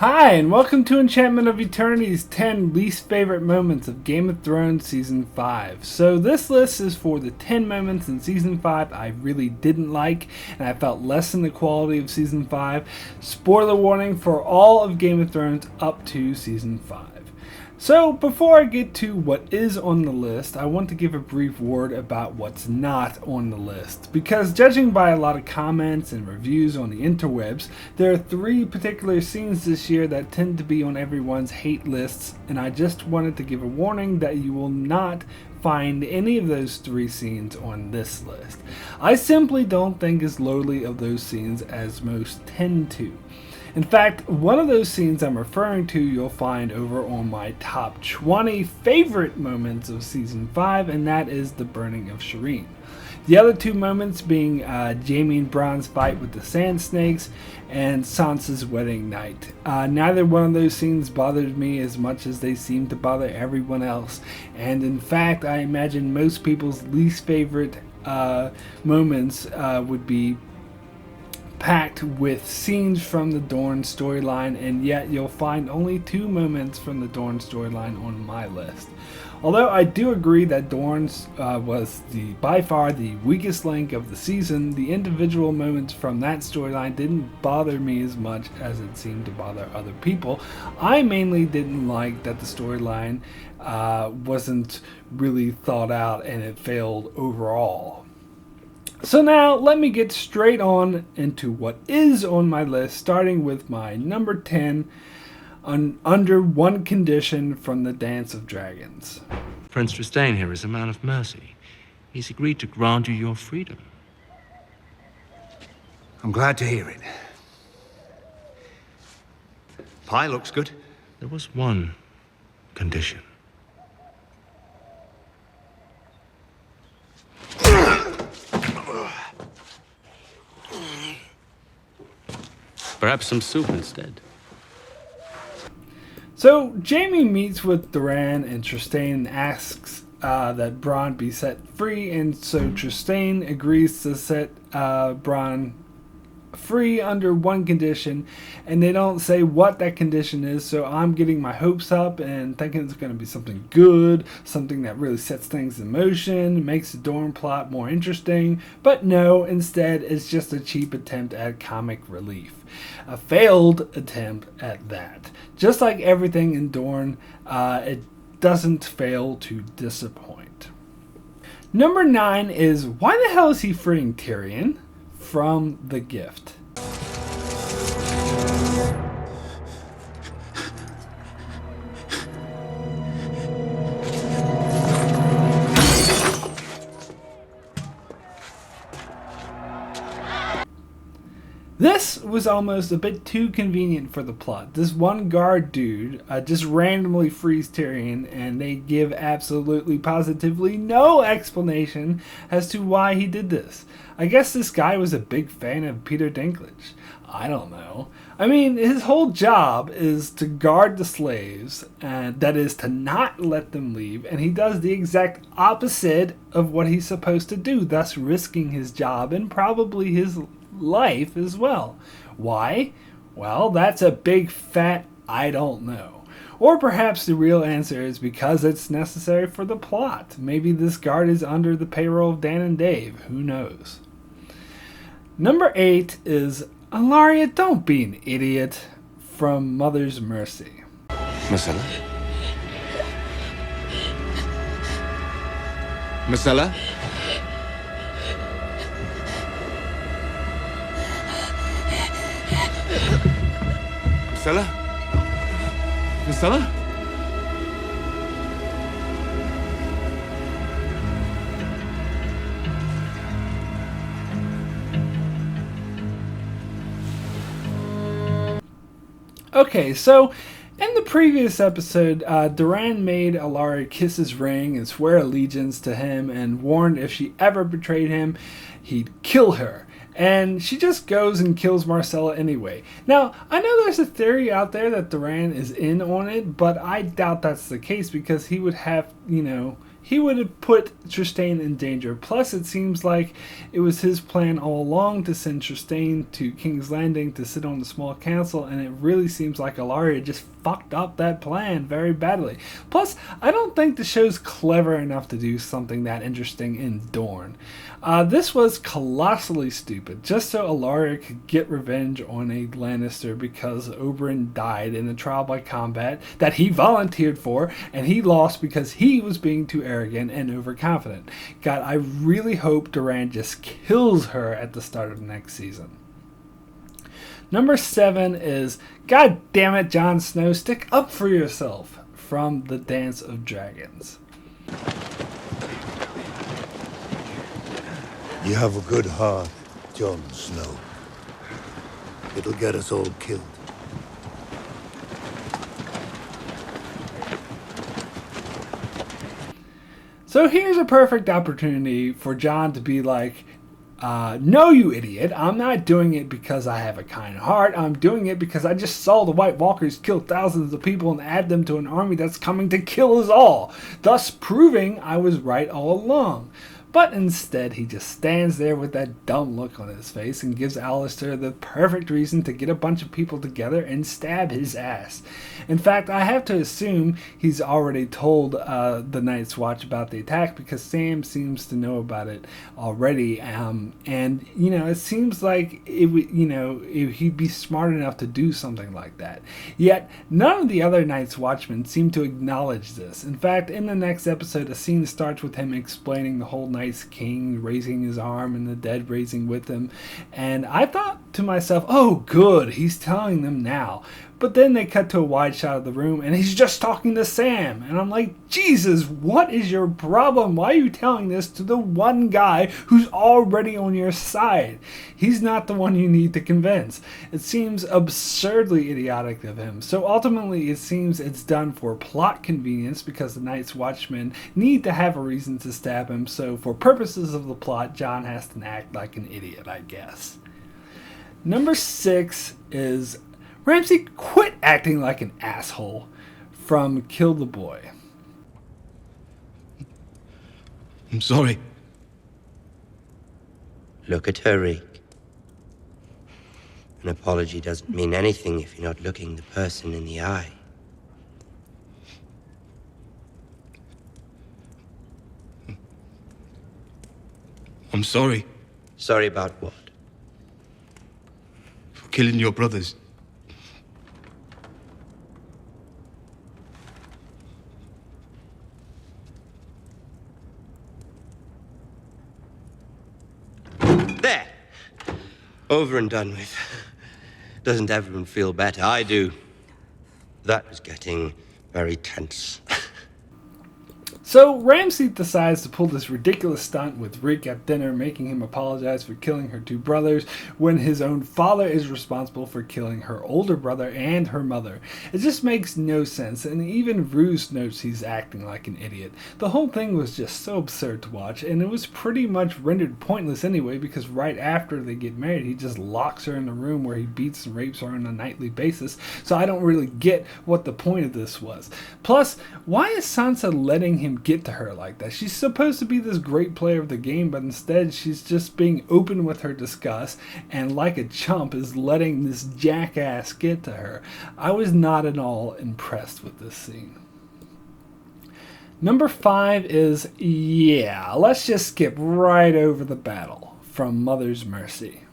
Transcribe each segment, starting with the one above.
Hi, and welcome to Enchantment of Eternity's 10 least favorite moments of Game of Thrones Season 5. So this list is for the 10 moments in Season 5 I really didn't like, and I felt less than the quality of Season 5. Spoiler warning for all of Game of Thrones up to Season 5. So, before I get to what is on the list, I want to give a brief word about what's not on the list. Because judging by a lot of comments and reviews on the interwebs, there are 3 particular scenes this year that tend to be on everyone's hate lists, and I just wanted to give a warning that you will not find any of those 3 scenes on this list. I simply don't think as lowly of those scenes as most tend to. In fact, one of those scenes I'm referring to you'll find over on my top 20 favorite moments of Season 5, and that is the burning of Shireen. The other 2 moments being Jaime and Bronn's fight with the Sand Snakes and Sansa's wedding night. Neither one of those scenes bothered me as much as they seem to bother everyone else, and in fact I imagine most people's least favorite moments would be packed with scenes from the Dorne storyline, and yet you'll find only 2 moments from the Dorne storyline on my list. Although I do agree that Dorne's was by far the weakest link of the season, the individual moments from that storyline didn't bother me as much as it seemed to bother other people. I mainly didn't like that the storyline wasn't really thought out and it failed overall. So now, let me get straight on into what is on my list, starting with my number 10, under one condition from the Dance of Dragons. Prince Trystane here is a man of mercy. He's agreed to grant you your freedom. I'm glad to hear it. Pie looks good. There was one condition. Perhaps some soup instead. So, Jaime meets with Doran and Trystane and asks that Bronn be set free, and so Trystane agrees to set Bronn free under one condition, and they don't say what that condition is, so I'm getting my hopes up and thinking it's going to be something good, something that really sets things in motion, makes the Dorne plot more interesting, but no, instead it's just a cheap attempt at comic relief. A failed attempt at that. Just like everything in Dorne, it doesn't fail to disappoint. Number 9 is, why the hell is he freeing Tyrion from the gift? This was almost a bit too convenient for the plot. This one guard dude just randomly frees Tyrion, and they give absolutely positively no explanation as to why he did this. I guess this guy was a big fan of Peter Dinklage. I don't know. I mean, his whole job is to guard the slaves, and that is to not let them leave, and he does the exact opposite of what he's supposed to do, thus risking his job and probably his life as well. Why? Well, that's a big fat I don't know. Or perhaps the real answer is because it's necessary for the plot. Maybe this guard is under the payroll of Dan and Dave. Who knows? Number 8 is, Ellaria, don't be an idiot, from Mother's Mercy. Myrcella? Myrcella? Myrcella? Myrcella? Okay, so in the previous episode, Doran made Ellaria kiss his ring and swear allegiance to him and warned if she ever betrayed him, he'd kill her. And she just goes and kills Myrcella anyway. Now, I know there's a theory out there that Doran is in on it, but I doubt that's the case because he would have, he would have put Trystane in danger. Plus, it seems like it was his plan all along to send Trystane to King's Landing to sit on the small council, and it really seems like Ellaria just fucked up that plan very badly. Plus, I don't think the show's clever enough to do something that interesting in Dorne. This was colossally stupid, just so Ellaria could get revenge on a Lannister because Oberyn died in a trial by combat that he volunteered for, and he lost because he was being too arrogant and overconfident. God, I really hope Doran just kills her at the start of the next season. Number 7 is, God damn it, Jon Snow, stick up for yourself, from The Dance of Dragons. You have a good heart, Jon Snow. It'll get us all killed. So here's a perfect opportunity for Jon to be like, no, you idiot. I'm not doing it because I have a kind heart. I'm doing it because I just saw the White Walkers kill thousands of people and add them to an army that's coming to kill us all, thus proving I was right all along. But instead, he just stands there with that dumb look on his face and gives Alistair the perfect reason to get a bunch of people together and stab his ass. In fact, I have to assume he's already told the Night's Watch about the attack because Sam seems to know about it already. And, it seems like he'd be smart enough to do something like that. Yet, none of the other Night's Watchmen seem to acknowledge this. In fact, in the next episode, a scene starts with him explaining the whole Night's King raising his arm and the dead raising with him, and I thought to myself, oh good, he's telling them now. But then they cut to a wide shot of the room and he's just talking to Sam, and I'm like, Jesus, what is your problem? Why are you telling this to the one guy who's already on your side? He's not the one you need to convince. It seems absurdly idiotic of him. So ultimately it seems it's done for plot convenience because the Night's Watchmen need to have a reason to stab him, so for purposes of the plot, Jon has to act like an idiot, I guess. Number 6 is Ramsay, quit acting like an asshole, from Kill the Boy. I'm sorry. Look at her, Reek. An apology doesn't mean anything if you're not looking the person in the eye. I'm sorry Sorry about what? for killing your brothers. There! Over and done with. Doesn't everyone feel better? I do. That was getting very tense. So Ramsay decides to pull this ridiculous stunt with Rick at dinner, making him apologize for killing her 2 brothers when his own father is responsible for killing her older brother and her mother. It just makes no sense, and even Roose notes he's acting like an idiot. The whole thing was just so absurd to watch, and it was pretty much rendered pointless anyway because right after they get married, he just locks her in a room where he beats and rapes her on a nightly basis, so I don't really get what the point of this was. Plus, why is Sansa letting him get to her like that? She's supposed to be this great player of the game, but instead she's just being open with her disgust and like a chump is letting this jackass get to her. I was not at all impressed with this scene. Number 5 is, let's just skip right over the battle, from Mother's Mercy.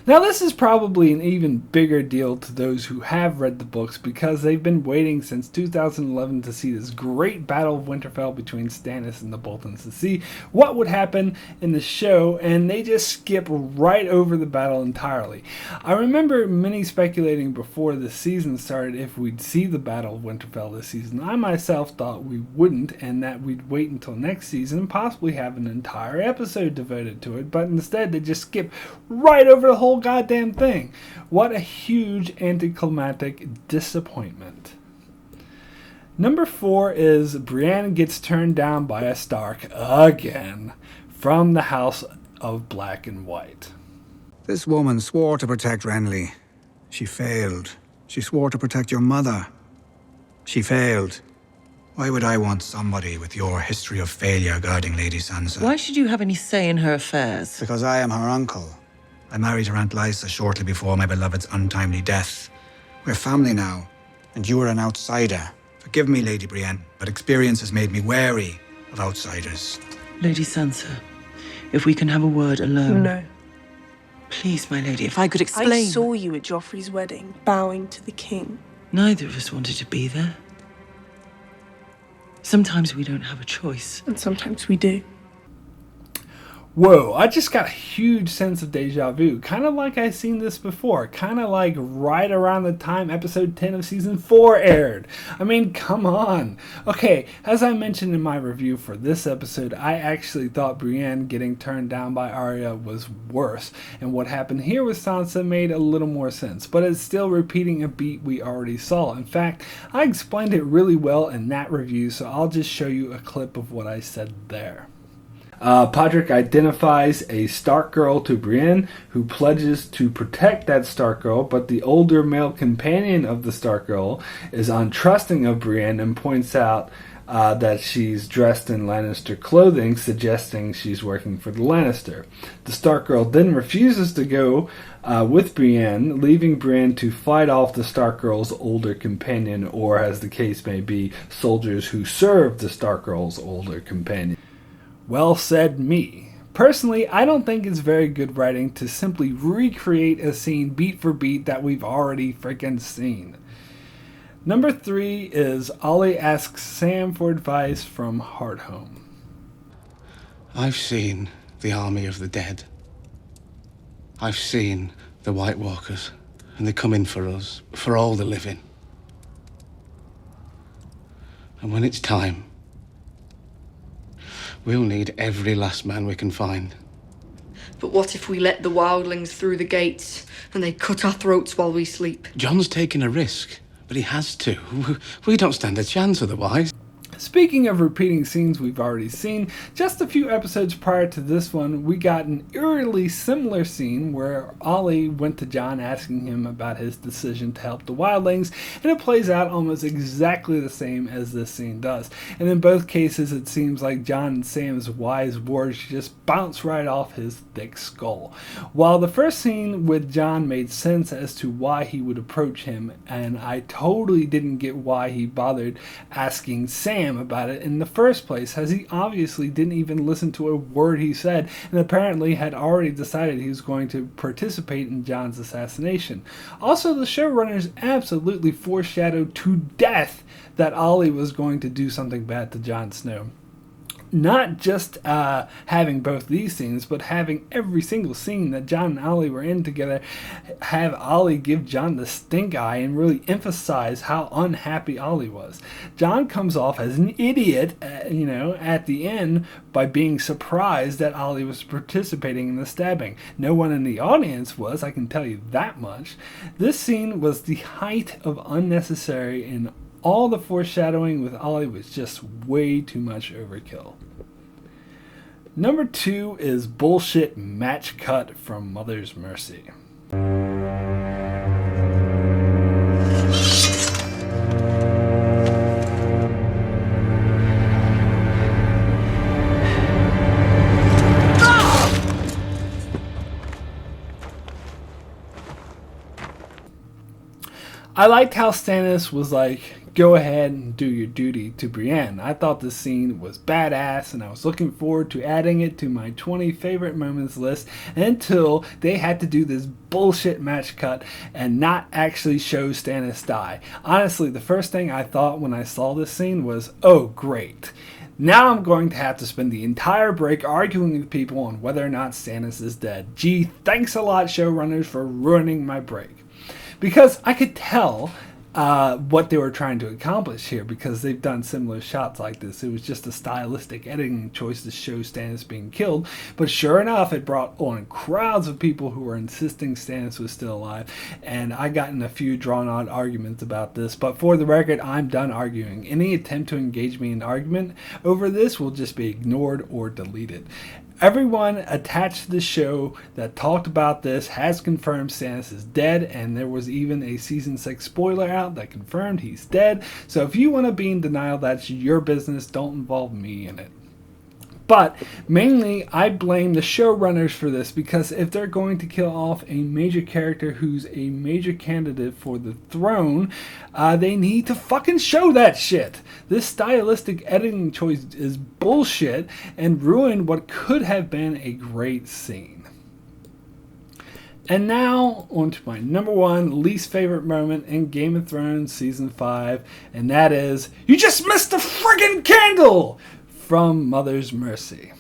Now, this is probably an even bigger deal to those who have read the books because they've been waiting since 2011 to see this great Battle of Winterfell between Stannis and the Boltons, to see what would happen in the show, and they just skip right over the battle entirely. I remember many speculating before the season started if we'd see the Battle of Winterfell this season. I myself thought we wouldn't, and that we'd wait until next season and possibly have an entire episode devoted to it, but instead they just skip right over the whole goddamn thing. What a huge anticlimactic disappointment. Number 4 is Brienne gets turned down by a Stark again from the House of Black and White. This woman swore to protect Renly. She failed. She swore to protect your mother. She failed. Why would I want somebody with your history of failure guarding Lady Sansa? Why should you have any say in her affairs? Because I am her uncle. I married her Aunt Lysa shortly before my beloved's untimely death. We're family now, and you are an outsider. Forgive me, Lady Brienne, but experience has made me wary of outsiders. Lady Sansa, if we can have a word alone. No. Please, my lady, if I could I explain. saw you at Joffrey's wedding, bowing to the king. Neither of us wanted to be there. Sometimes we don't have a choice. And sometimes we do. Whoa, I just got a huge sense of deja vu. Kind of like I've seen this before. Kind of like right around the time episode 10 of season 4 aired. I mean, come on. Okay, as I mentioned in my review for this episode, I actually thought Brienne getting turned down by Arya was worse. And what happened here with Sansa made a little more sense. But it's still repeating a beat we already saw. In fact, I explained it really well in that review, so I'll just show you a clip of what I said there. Podrick identifies a Stark girl to Brienne, who pledges to protect that Stark girl, but the older male companion of the Stark girl is untrusting of Brienne and points out that she's dressed in Lannister clothing, suggesting she's working for the Lannister. The Stark girl then refuses to go with Brienne, leaving Brienne to fight off the Stark girl's older companion, or as the case may be, soldiers who serve the Stark girl's older companion. Well said, me. Personally, I don't think it's very good writing to simply recreate a scene beat for beat that we've already freaking seen. Number 3 is Ollie asks Sam for advice from Hardhome. I've seen the army of the dead. I've seen the White Walkers, and they come in for us, for all the living. And when it's time, we'll need every last man we can find. But what if we let the wildlings through the gates and they cut our throats while we sleep? Jon's taking a risk, but he has to. We don't stand a chance otherwise. Speaking of repeating scenes we've already seen, just a few episodes prior to this one, we got an eerily similar scene where Ollie went to Jon asking him about his decision to help the wildlings, and it plays out almost exactly the same as this scene does. And in both cases, it seems like Jon and Sam's wise words just bounce right off his thick skull. While the first scene with Jon made sense as to why he would approach him, and I totally didn't get why he bothered asking Sam about it in the first place, as he obviously didn't even listen to a word he said, and apparently had already decided he was going to participate in Jon's assassination. Also, the showrunners absolutely foreshadowed to death that Ollie was going to do something bad to Jon Snow. Not just having both these scenes, but having every single scene that Jon and Ollie were in together have Ollie give Jon the stink eye and really emphasize how unhappy Ollie was. Jon comes off as an idiot, at the end by being surprised that Ollie was participating in the stabbing. No one in the audience was, I can tell you that much. This scene was the height of unnecessary, and all the foreshadowing with Ollie was just way too much overkill. Number 2 is bullshit match cut from Mother's Mercy. I liked how Stannis was like, go ahead and do your duty to Brienne. I thought this scene was badass, and I was looking forward to adding it to my 20 favorite moments list until they had to do this bullshit match cut and not actually show Stannis die. Honestly, the first thing I thought when I saw this scene was, oh great. Now I'm going to have to spend the entire break arguing with people on whether or not Stannis is dead. Gee, thanks a lot, showrunners, for ruining my break. Because I could tell what they were trying to accomplish here, because they've done similar shots like this. It was just a stylistic editing choice to show Stannis being killed, but sure enough, it brought on crowds of people who were insisting Stannis was still alive, and I got in a few drawn-out arguments about this, but for the record, I'm done arguing. Any attempt to engage me in argument over this will just be ignored or deleted. Everyone attached to the show that talked about this has confirmed Stannis is dead, and there was even a season 6 spoiler out that confirmed he's dead. So if you want to be in denial, that's your business. Don't involve me in it. But mainly, I blame the showrunners for this, because if they're going to kill off a major character who's a major candidate for the throne, they need to fucking show that shit. This stylistic editing choice is bullshit and ruined what could have been a great scene. And now, on to my number one least favorite moment in Game of Thrones Season 5, and that is, you just missed the friggin' candle! From Mother's Mercy.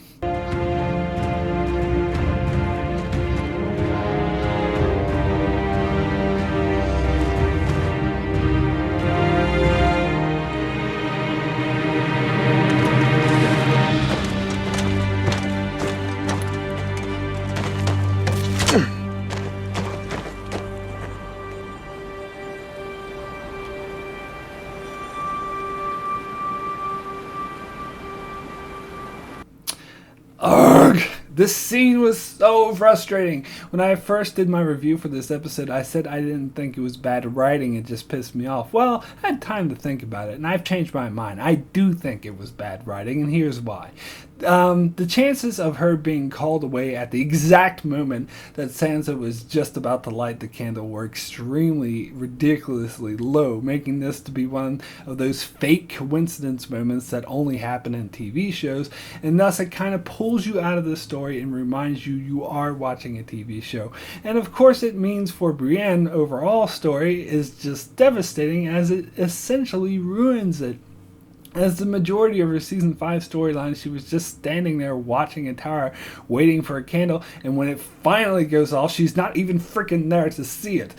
Ugh! This scene was so frustrating. When I first did my review for this episode, I said I didn't think it was bad writing, it just pissed me off. Well, I had time to think about it, and I've changed my mind. I do think it was bad writing, and here's why. The chances of her being called away at the exact moment that Sansa was just about to light the candle were extremely ridiculously low, making this to be one of those fake coincidence moments that only happen in TV shows, and thus it kind of pulls you out of the story and reminds you you are watching a TV show. And of course it means for Brienne, overall story is just devastating, as it essentially ruins it. As the majority of her Season 5 storyline, she was just standing there watching a tower, waiting for a candle, and when it finally goes off, she's not even freaking there to see it.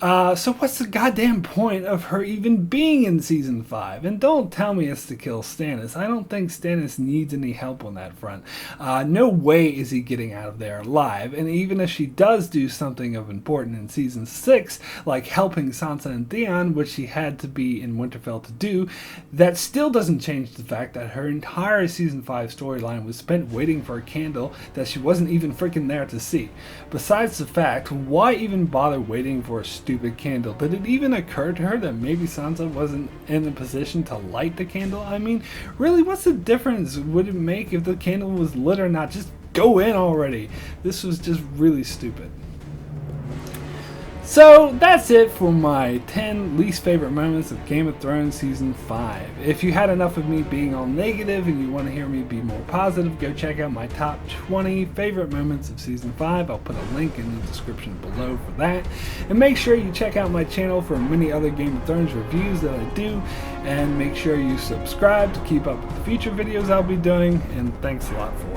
So what's the goddamn point of her even being in Season 5? And don't tell me it's to kill Stannis. I don't think Stannis needs any help on that front. No way is he getting out of there alive, and even if she does do something of importance in Season 6, like helping Sansa and Theon, which she had to be in Winterfell to do, that still doesn't change the fact that her entire Season 5 storyline was spent waiting for a candle that she wasn't even freaking there to see. Besides the fact, why even bother waiting for a stupid candle? Did it even occur to her that maybe Sansa wasn't in a position to light the candle? I mean, really, what's the difference would it make if the candle was lit or not? Just go in already. This was just really stupid. So that's it for my 10 least favorite moments of Game of Thrones Season 5. If you had enough of me being all negative and you want to hear me be more positive, go check out my top 20 favorite moments of Season 5. I'll put a link in the description below for that. And make sure you check out my channel for many other Game of Thrones reviews that I do. And make sure you subscribe to keep up with the future videos I'll be doing. And thanks a lot for watching.